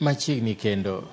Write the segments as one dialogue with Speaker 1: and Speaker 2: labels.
Speaker 1: Machiegni kendo.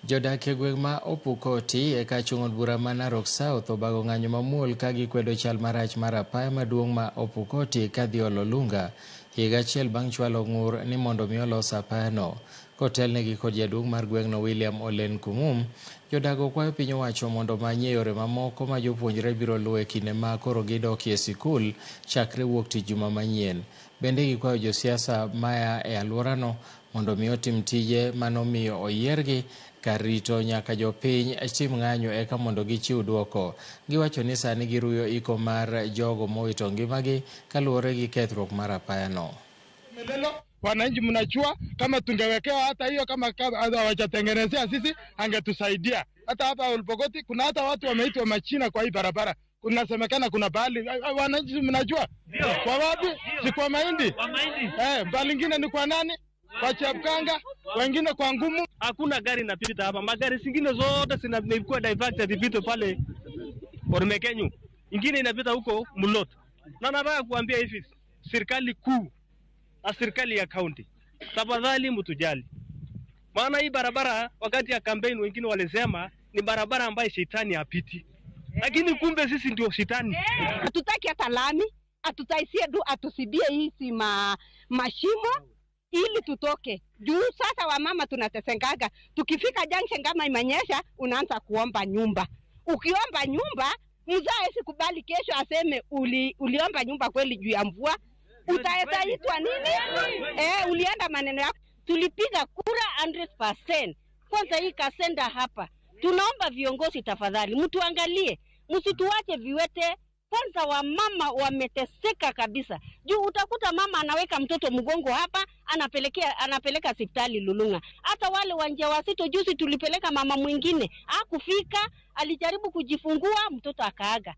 Speaker 1: Jodak e gweng' ma Opukoti e kar chung' od bura ma Narok South obago ng'anyo mamuol ka gikwedo chal marach mar apaya maduong' ma Opukoti kadhi Ololunga higa achiel bang' chwalo ng'ur ni mondo mi olos apayano. Kotelnegi kod jaduong' mar gweng'no William Olen Kumum, jodago kwayo piny owacho mondo manyie yore mamoko ma jopuonjre biro luwo e kinde ma koro gidokie sikul chakre wuok tich juma manyien. Bende gikwayo josiasa maya e alworano mondo mi otim tije manomiyo oyiergi kar rito nyaka jopiny tim ng'anyo eka mondo gichiw duoko. Giwacho ni sani giruyo iko mar jogo mowito ngimagi kaluwore gi kethruok mar apayano.
Speaker 2: Wananchi mnajua kama tungewekewa hata hiyo kama hawajatengenezea sisi angetusaidia. Hata hapa Olpokoti kuna hata watu wameitwa machina kwa hii barabara. Kunasemekana kuna bahali wananchi mnajua? Kwa wapi? Si kwa Mahindi. Kwa Mahindi. Bahali lingine ni kwa nani? Kwa Chepkanga, wengine kwa Ngumu.
Speaker 3: Hakuna gari inapita hapa. Magari zingine zote zimekuwa diverted zipite pale Ormekenyu. Ingine inapita huko Mulot. Na nataka kuambia hivi serikali kuu na serikali ya kaunti, tafadhali mtujali. Maana hii barabara wakati ya campaign wengine walisema ni barabara ambayo shetani hapiti. Lakini kumbe sisi ndio shetani.
Speaker 4: Hatutaki hata lami, hatutaisie atusibie hizi mashimo ili tutoke. Juu sasa wamama tunatesengaga. Tukifika junction kama imanyesha unaanza kuomba nyumba. Ukiomba nyumba, mzaa sikubali kesho aseme uliomba nyumba kweli juu ya mvua. Utaitwa nini? Ulienda maneno yako. Tulipiga kura 100%. Kwanza hii kasenda hapa. Tunaomba viongozi tafadhali, mtuangalie. Msituache viwete. Kwanza wamama wameteseka kabisa. Juu utakuta mama anaweka mtoto mgongo hapa, anapeleka hospitali Lulunga. Hata wale wajawazito juzi tulipeleka mama mwingine, hakufika, alijaribu kujifungua, mtoto akaaga.